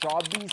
24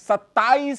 27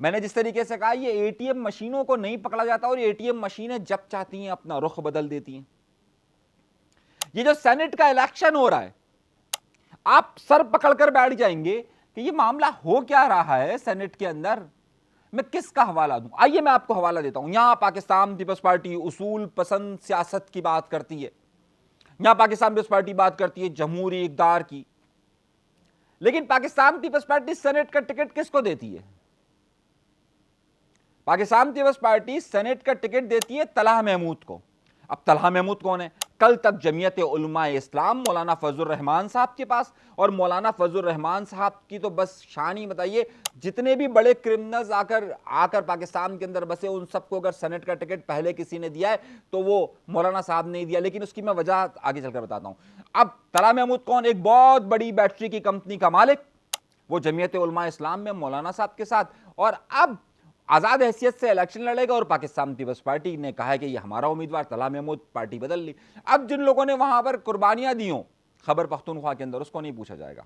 میں نے جس طریقے سے کہا یہ اے ٹی ایم مشینوں کو نہیں پکڑا جاتا اور اے ٹی ایم مشینیں جب چاہتی ہیں اپنا رخ بدل دیتی ہیں. یہ جو سینٹ کا الیکشن ہو رہا ہے, آپ سر پکڑ کر بیٹھ جائیں گے کہ یہ معاملہ ہو کیا رہا ہے سینٹ کے اندر, میں کس کا حوالہ دوں. آئیے میں آپ کو حوالہ دیتا ہوں. یہاں پاکستان پیپلز پارٹی اصول پسند سیاست کی بات کرتی ہے, یہاں پاکستان پیپلز پارٹی بات کرتی ہے جمہوری اقدار کی, لیکن پاکستان پیپلز پارٹی سینٹ کا ٹکٹ کس کو دیتی ہے؟ پاکستان پیپلز پارٹی سینٹ کا ٹکٹ دیتی ہے طلحہ محمود کو. اب طلحہ محمود کون ہے؟ کل تک جمعیت علماء اسلام مولانا فضل الرحمان صاحب کے پاس, اور مولانا فضل الرحمان صاحب کی تو بس شان ہی بتائیے, جتنے بھی بڑے کرمنلز آ کر پاکستان کے اندر بسے ان سب کو اگر سینٹ کا ٹکٹ پہلے کسی نے دیا ہے تو وہ مولانا صاحب نے دیا, لیکن اس کی میں وجہ آگے چل کر بتاتا ہوں. اب طلحہ محمود کون؟ ایک بہت بڑی بیٹری کی کمپنی کا مالک, وہ جمعیت علماء اسلام میں مولانا صاحب کے ساتھ, اور اب آزاد حیثیت سے الیکشن لڑے گا, اور پاکستان پیپلز پارٹی نے کہا ہے کہ یہ ہمارا امیدوار طلحہ محمود, پارٹی بدل لی. اب جن لوگوں نے وہاں پر قربانیاں دی ہوں خیبر پختونخوا کے اندر, اس کو نہیں پوچھا جائے گا.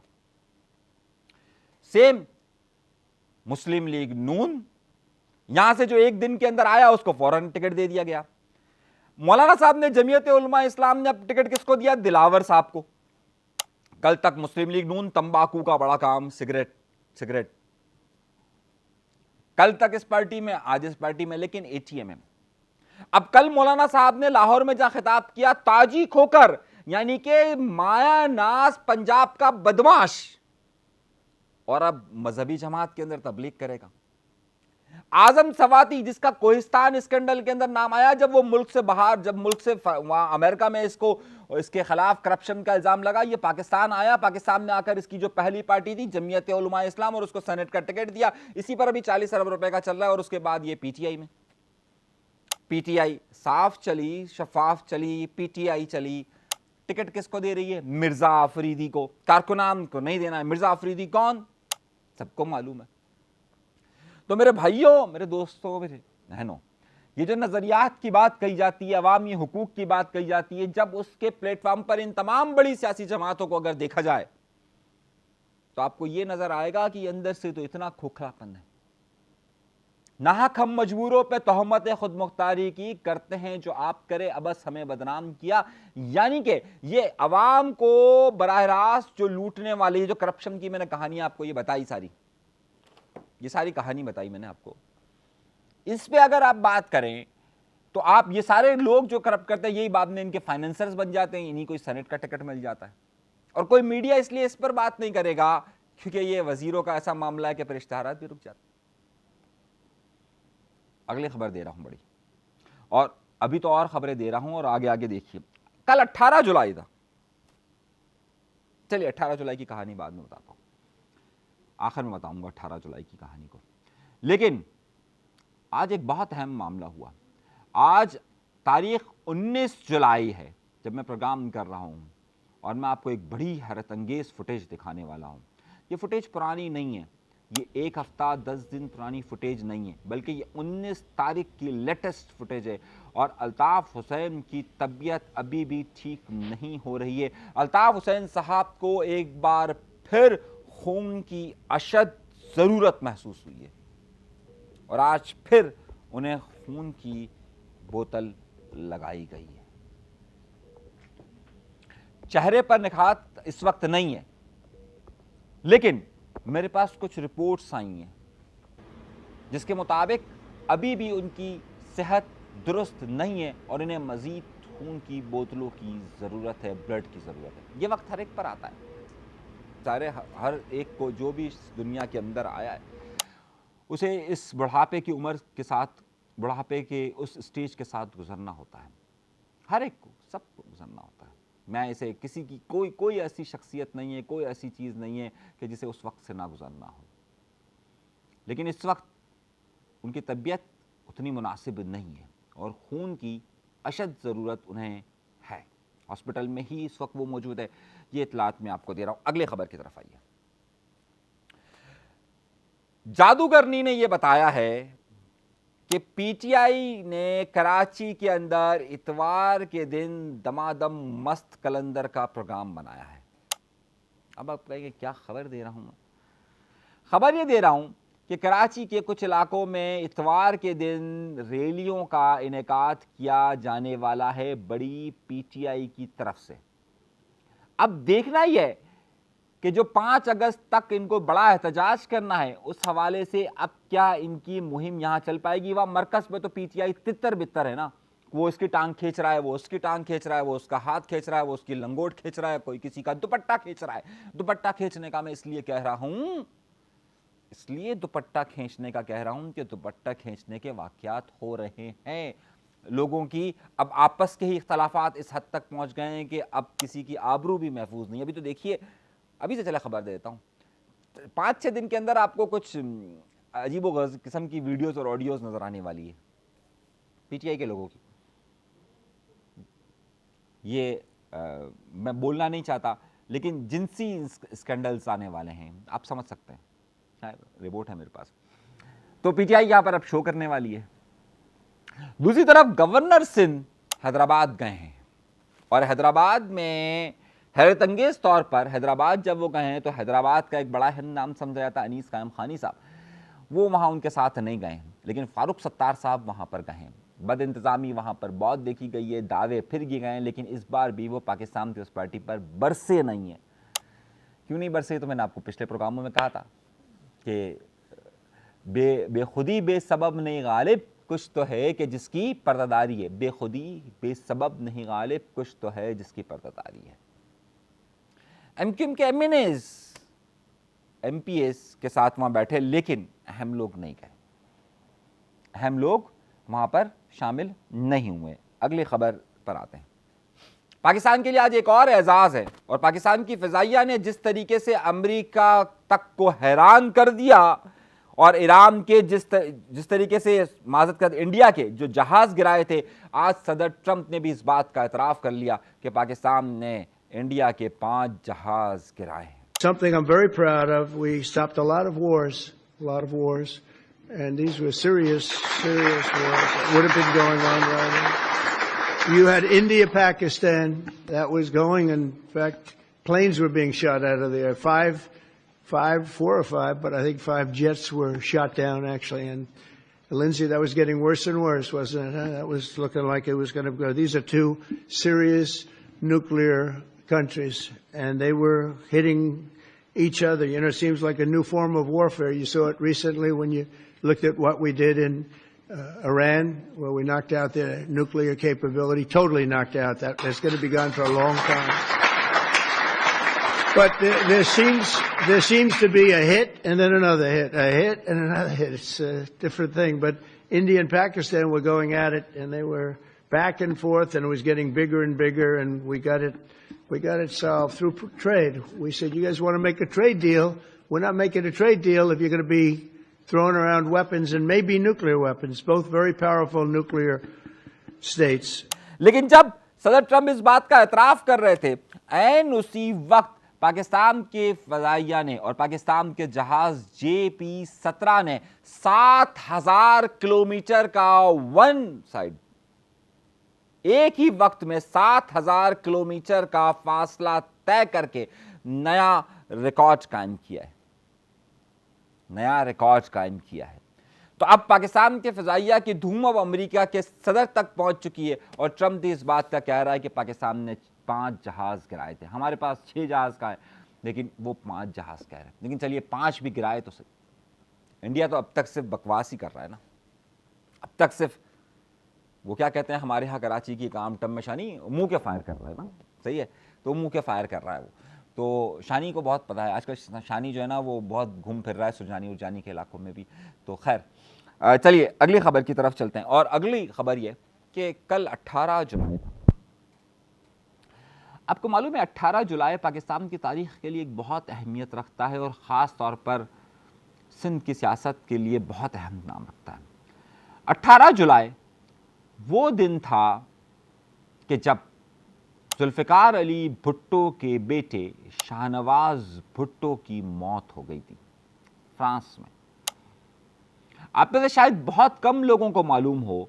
سیم مسلم لیگ نون, یہاں سے جو ایک دن کے اندر آیا اس کو فوراً ٹکٹ دے دیا گیا. مولانا صاحب نے جمعیت علماء اسلام نے اب ٹکٹ کس کو دیا؟ دلاور صاحب کو. کل تک مسلم لیگ نون تمباکو کا بڑا کام, سگریٹ, کل تک اس پارٹی میں, آج اس پارٹی میں, لیکن اے ٹی ایم ہے. اب کل مولانا صاحب نے لاہور میں جہاں خطاب کیا تاجی کھوکر, یعنی کہ مایا ناز پنجاب کا بدماش, اور اب مذہبی جماعت کے اندر تبلیغ کرے گا. اعظم سواتی جس کا کوہستان اسکینڈل کے اندر نام آیا, جب وہ ملک سے باہر, جب ملک سے وہاں امریکہ میں اس کے خلاف کرپشن کا الزام لگا, یہ پاکستان آیا, پاکستان میں آ کر اس کی جو پہلی پارٹی تھی جمعیت علماء اسلام, اور اس کو سینٹ کا ٹکٹ دیا. اسی پر ابھی 40 ارب روپے کا چل رہا ہے, اور اس کے بعد یہ پی ٹی آئی میں, پی ٹی آئی صاف چلی, شفاف چلی, پی ٹی آئی چلی. ٹکٹ کس کو دے رہی ہے؟ مرزا آفریدی کو. کارکنان کو نہیں دینا ہے. مرزا آفریدی کون؟ سب کو معلوم ہے. تو میرے بھائیوں, میرے دوستوں, میرے بہنوں, یہ جو نظریات کی بات کہی جاتی ہے, عوامی حقوق کی بات کہی جاتی ہے, جب اس کے پلیٹ فارم پر ان تمام بڑی سیاسی جماعتوں کو اگر دیکھا جائے تو آپ کو یہ نظر آئے گا کہ اندر سے تو اتنا کھوکھلاپن ہے. ناحق ہم مجبوروں پہ تہمت خود مختاری کی کرتے ہیں جو آپ کرے ابس ہمیں بدنام کیا. یعنی کہ یہ عوام کو براہ راست جو لوٹنے والی, جو کرپشن کی میں نے کہانی آپ کو یہ بتائی, یہ ساری کہانی بتائی میں نے آپ کو, اس پہ اگر آپ بات کریں تو آپ یہ سارے لوگ جو کرپٹ کرتے ہیں یہی بعد میں ان کے فائنینسرز بن جاتے ہیں, انہیں کوئی سینٹ کا ٹکٹ مل جاتا ہے. اور کوئی میڈیا اس لیے اس پر بات نہیں کرے گا کیونکہ یہ وزیروں کا ایسا معاملہ ہے کہ پھر اشتہارات بھی رک جاتے. اگلی خبر دے رہا ہوں بڑی, اور ابھی تو اور خبریں دے رہا ہوں, اور آگے دیکھیے. کل 18 جولائی تھا, چلیے 18 جولائی کی کہانی بعد میں بتاتا ہوں, آخر میں بتاؤں گا 18 جولائی کی کہانی کو. لیکن آج ایک بہت اہم معاملہ ہوا. آج تاریخ 19 جولائی ہے جب میں پروگرام کر رہا ہوں, اور میں آپ کو ایک بڑی حیرت انگیز فوٹیج دکھانے والا ہوں. یہ فوٹیج پرانی نہیں ہے, یہ ایک ہفتہ 10 دن پرانی فوٹیج نہیں ہے, بلکہ یہ 19 تاریخ کی لیٹسٹ فوٹیج ہے. اور الطاف حسین کی طبیعت ابھی بھی ٹھیک نہیں ہو رہی ہے. الطاف حسین صاحب کو ایک بار پھر خون کی اشد ضرورت محسوس ہوئی ہے, اور آج پھر انہیں خون کی بوتل لگائی گئی ہے. چہرے پر نکھات اس وقت نہیں ہے, لیکن میرے پاس کچھ رپورٹس آئی ہیں جس کے مطابق ابھی بھی ان کی صحت درست نہیں ہے, اور انہیں مزید خون کی بوتلوں کی ضرورت ہے, بلڈ کی ضرورت ہے. یہ وقت ہر ایک پر آتا ہے, سارے ہر ایک کو جو بھی اس دنیا کے اندر آیا ہے اسے اس بڑھاپے کی عمر کے ساتھ, بڑھاپے کے اس اسٹیج کے ساتھ گزرنا ہوتا ہے. ہر ایک کو, سب کو گزرنا ہوتا ہے. میں اسے کسی کی کوئی ایسی شخصیت نہیں ہے, کوئی ایسی چیز نہیں ہے کہ جسے اس وقت سے نہ گزرنا ہو. لیکن اس وقت ان کی طبیعت اتنی مناسب نہیں ہے, اور خون کی اشد ضرورت انہیں ہے. ہاسپٹل میں ہی اس وقت وہ موجود ہے. یہ اطلاعات میں آپ کو دے رہا ہوں. اگلے خبر کی طرف آئیے. جادوگرنی نے یہ بتایا ہے کہ پی ٹی آئی نے کراچی کے اندر اتوار کے دن دمادم مست کلندر کا پروگرام بنایا ہے. اب آپ کہیں گے کیا خبر دے رہا ہوں میں؟ خبر یہ دے رہا ہوں کہ کراچی کے کچھ علاقوں میں اتوار کے دن ریلیوں کا انعقاد کیا جانے والا ہے بڑی پی ٹی آئی کی طرف سے. اب دیکھنا ہی ہے کہ جو 5 اگست تک ان کو بڑا احتجاج کرنا ہے اس حوالے سے اب کیا ان کی مہم یہاں چل پائے گی. وہاں مرکز میں تو پی ٹی آئی تتر بتر ہے نا, وہ اس کی ٹانگ کھینچ رہا ہے, وہ اس کی ٹانگ کھینچ رہا ہے, وہ اس کا ہاتھ کھینچ رہا ہے, وہ اس کی لنگوٹ کھینچ رہا ہے, کوئی کسی کا دوپٹہ کھینچ رہا ہے. دوپٹہ کھینچنے کا میں اس لیے کہہ رہا ہوں کہ دوپٹہ کھینچنے کے واقعات ہو رہے ہیں. لوگوں کی اب آپس کے ہی اختلافات اس حد تک پہنچ گئے ہیں کہ اب کسی کی آبرو بھی محفوظ نہیں. ابھی تو دیکھیے, ابھی سے چلے خبر دے دیتا ہوں, 5-6 دن کے اندر آپ کو کچھ عجیب و غریب قسم کی ویڈیوز اور آڈیوز نظر آنے والی ہے پی ٹی آئی کے لوگوں کی. یہ میں بولنا نہیں چاہتا لیکن جنسی اسکینڈلز آنے والے ہیں, آپ سمجھ سکتے ہیں, رپورٹ ہے میرے پاس. تو پی ٹی آئی یہاں پر اب شو کرنے والی ہے. دوسری طرف گورنر سندھ حیدرآباد گئے ہیں اور حیدرآباد میں حیرت انگیز طور پر حیدرآباد جب وہ گئے ہیں تو حیدرآباد کا ایک بڑا ہند نام سمجھا جاتا ہے انیس قائم خانی صاحب, وہ وہاں ان کے ساتھ نہیں گئے ہیں, لیکن فاروق ستار صاحب وہاں پر گئے ہیں. بد انتظامی وہاں پر بہت دیکھی گئی ہے, دعوے پھر گئے ہیں, لیکن اس بار بھی وہ پاکستان پیپلز پارٹی پر برسے نہیں ہیں. کیوں نہیں برسے تو میں نے آپ کو پچھلے پروگراموں میں کہا تھا کہ بے خودی بے سبب نہیں غالب, کچھ تو ہے کہ جس کی پردہ داری ہے. بے خودی بے سبب نہیں غالب, کچھ تو ہے جس کی پردہ داری ہے. ایم کیو ایم کے ایم پی ایس کے ساتھ وہاں بیٹھے, لیکن اہم لوگ نہیں گئے, اہم لوگ وہاں پر شامل نہیں ہوئے. اگلی خبر پر آتے ہیں. پاکستان کے لیے آج ایک اور اعزاز ہے, اور پاکستان کی فضائیہ نے جس طریقے سے امریکہ تک کو حیران کر دیا اور ایران کے جس طریقے سے معذرت کر انڈیا کے جو جہاز گرائے تھے, آج صدر ٹرمپ نے بھی اس بات کا اعتراف کر لیا کہ پاکستان نے انڈیا کے 5 جہاز گرائے ہیں. Something I'm very proud of. We stopped a lot of wars, and these were serious wars that would have been going on right now. You had India, Pakistan, that was going. In fact, planes were being shot out of there. 4 or 5, but I think 5 jets were shot down actually. And Lindsay, that was getting worse and worse, wasn't it? Huh? That was looking like it was going to go. These are 2 serious nuclear countries, and they were hitting each other. You know, it seems like a new form of warfare. You saw it recently when you looked at what we did in Iran, where we knocked out their nuclear capability, totally knocked out. That's going to be gone for a long time. But there seems to be a hit and then another hit, a hit and another hit. It's a different thing. But India and Pakistan were going at it, and they were back and forth, and it was getting bigger and bigger, and we got it solved through trade. We said, you guys want to make a trade deal? We're not making a trade deal if you're going to be throwing around weapons, and maybe nuclear weapons, both very powerful nuclear states. لیکن جب صدر Trump اس بات کا اعتراف کر رہے تھے, عین اسی وقت پاکستان کے فضائیہ نے اور پاکستان کے جہاز JP-17 نے 7,000 کلومیٹر کا ون سائڈ, ایک ہی وقت میں 7,000 کلومیٹر کا فاصلہ طے کر کے نیا ریکارڈ قائم کیا ہے. تو اب پاکستان کے فضائیہ کی دھوم اب امریکہ کے صدر تک پہنچ چکی ہے, اور ٹرمپ بھی اس بات کا کہہ رہا ہے کہ پاکستان نے 5 جہاز گرائے تھے. ہمارے پاس 6 جہاز کا ہے, لیکن وہ 5 جہاز کہہ رہے ہیں. لیکن چلیے 5 بھی گرائے تو صحیح. انڈیا تو اب تک صرف بکواس ہی کر رہا ہے نا, اب تک صرف وہ کیا کہتے ہیں ہمارے ہاں کراچی کی کام ٹم میں شانی منہ کے فائر کر رہا ہے نا, صحیح ہے, تو منہ کے فائر کر رہا ہے وہ. تو شانی کو بہت پتہ ہے, آج کل شانی جو ہے نا وہ بہت گھوم پھر رہا ہے سرجانی ارجانی کے علاقوں میں بھی. تو خیر چلیے اگلی خبر کی طرف چلتے ہیں, اور اگلی خبر یہ کہ کل 18 جولائی, آپ کو معلوم ہے 18 جولائی پاکستان کی تاریخ کے لیے ایک بہت اہمیت رکھتا ہے, اور خاص طور پر سندھ کی سیاست کے لیے بہت اہم نام رکھتا ہے. 18 جولائی وہ دن تھا کہ جب ذوالفقار علی بھٹو کے بیٹے شاہ نواز بھٹو کی موت ہو گئی تھی فرانس میں. آپ میں سے شاید بہت کم لوگوں کو معلوم ہو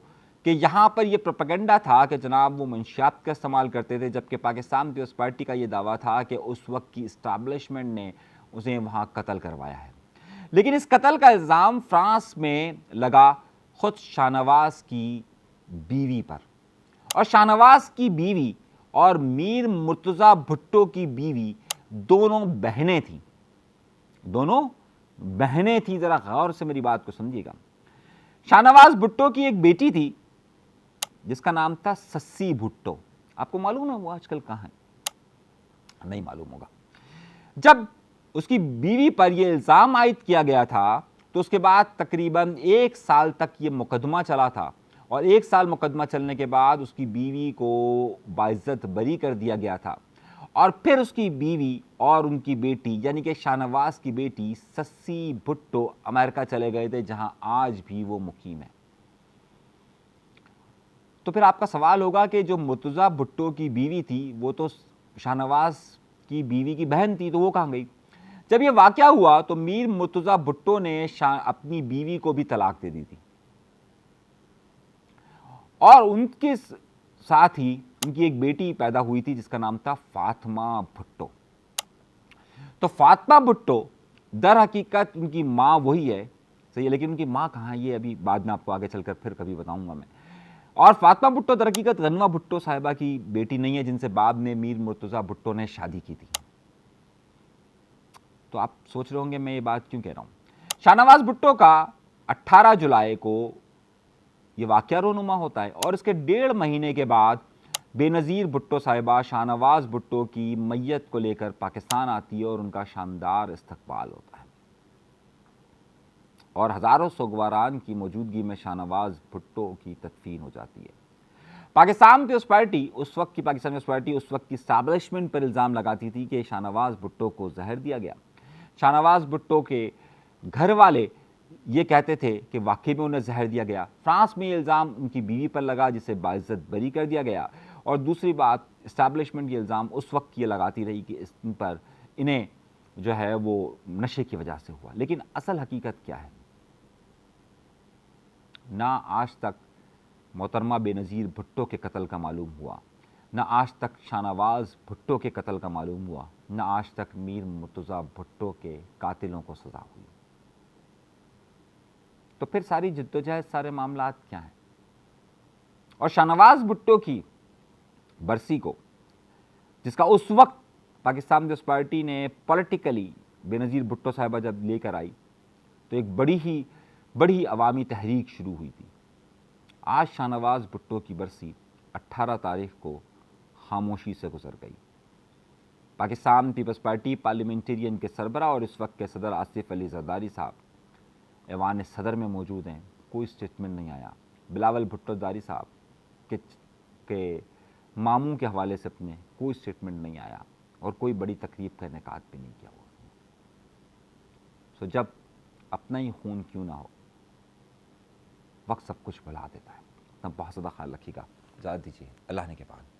کہ یہاں پر یہ پروپیگنڈا تھا کہ جناب وہ منشیات کا استعمال کرتے تھے, جبکہ پاکستان پیپلز پارٹی کا یہ دعویٰ تھا کہ اس وقت کی اسٹیبلشمنٹ نے اسے وہاں قتل کروایا ہے. لیکن اس قتل کا الزام فرانس میں لگا خود شاہ نواز کی بیوی پر، اور شاہ نواز کی بیوی اور میر مرتضیٰ بھٹو کی بیوی دونوں بہنیں تھیں، دونوں بہنیں تھیں۔ ذرا غور سے میری بات کو سمجھیے گا۔ شاہ نواز بھٹو کی ایک بیٹی تھی جس کا نام تھا سسی بھٹو۔ آپ کو معلوم ہے وہ آج کل کہاں ہے؟ نہیں معلوم ہوگا۔ جب اس کی بیوی پر یہ الزام عائد کیا گیا تھا تو اس کے بعد تقریباً 1 سال تک یہ مقدمہ چلا تھا، اور 1 سال مقدمہ چلنے کے بعد اس کی بیوی کو باعزت بری کر دیا گیا تھا، اور پھر اس کی بیوی اور ان کی بیٹی یعنی کہ شاہ نواز کی بیٹی سسی بھٹو امریکہ چلے گئے تھے، جہاں آج بھی وہ مقیم ہے۔ تو پھر آپ کا سوال ہوگا کہ جو مرتضیٰ بھٹو کی بیوی تھی وہ تو شاہ نواز کی بیوی کی بہن تھی، تو وہ کہاں گئی؟ جب یہ واقعہ ہوا تو میر مرتضیٰ بھٹو نے اپنی بیوی کو بھی طلاق دے دی تھی، اور ان کے ساتھ ہی ان کی ایک بیٹی پیدا ہوئی تھی جس کا نام تھا فاطمہ بھٹو۔ تو فاطمہ بھٹو در حقیقت ان کی ماں وہی ہے، صحیح ہے، لیکن ان کی ماں کہاں ہے یہ ابھی بعد میں آپ کو آگے چل کر پھر کبھی بتاؤں گا میں۔ اور فاطمہ بھٹو در حقیقت غنمہ بھٹو صاحبہ کی بیٹی نہیں ہے، جن سے بعد میں میر مرتضیٰ بھٹو نے شادی کی تھی۔ تو آپ سوچ رہے ہوں گے میں یہ بات کیوں کہہ رہا ہوں۔ شاہ نواز بھٹو کا 18 جولائی کو یہ واقعہ رونما ہوتا ہے، اور اس کے 1.5 مہینے کے بعد بے نظیر بھٹو صاحبہ شاہ نواز بھٹو کی میت کو لے کر پاکستان آتی ہے، اور ان کا شاندار استقبال ہوتا ہے، اور ہزاروں سوگواران کی موجودگی میں شاہ نواز بھٹو کی تدفین ہو جاتی ہے۔ پاکستان پیپلز پارٹی اس وقت کی اسٹیبلشمنٹ پر الزام لگاتی تھی کہ شاہ نواز بھٹو کو زہر دیا گیا۔ شاہ نواز بھٹو کے گھر والے یہ کہتے تھے کہ واقعی میں انہیں زہر دیا گیا۔ فرانس میں یہ الزام ان کی بیوی پر لگا جسے باعزت بری کر دیا گیا، اور دوسری بات اسٹیبلشمنٹ یہ الزام اس وقت یہ لگاتی رہی کہ ان پر انہیں جو ہے وہ نشے کی وجہ سے ہوا۔ لیکن اصل حقیقت کیا ہے؟ نہ آج تک محترمہ بے نظیر بھٹو کے قتل کا معلوم ہوا، نہ آج تک شاہ نواز بھٹو کے قتل کا معلوم ہوا، نہ آج تک میر مرتضیٰ بھٹو کے قاتلوں کو سزا ہوئی۔ تو پھر ساری جدوجہد، سارے معاملات کیا ہیں؟ اور شاہ نواز بھٹو کی برسی کو، جس کا اس وقت پاکستان پیپلز پارٹی نے پولیٹیکلی بے نظیر بھٹو صاحبہ جب لے کر آئی تو ایک بڑی عوامی تحریک شروع ہوئی تھی۔ آج شاہ نواز بھٹو کی برسی 18 تاریخ کو خاموشی سے گزر گئی۔ پاکستان پیپلز پارٹی پارلیمنٹرین کے سربراہ اور اس وقت کے صدر آصف علی زرداری صاحب ایوان صدر میں موجود ہیں، کوئی اسٹیٹمنٹ نہیں آیا۔ بلاول بھٹو زرداری صاحب کے ماموں کے حوالے سے اپنے کوئی اسٹیٹمنٹ نہیں آیا، اور کوئی بڑی تقریب کا انعقاد بھی نہیں کیا ہوا۔ سو جب اپنا ہی خون کیوں نہ ہو، وقت سب کچھ بھلا دیتا ہے۔ اپنا بہت زیادہ خیال رکھیے گا، اجازت دیجیے، اللہ نے کے بعد۔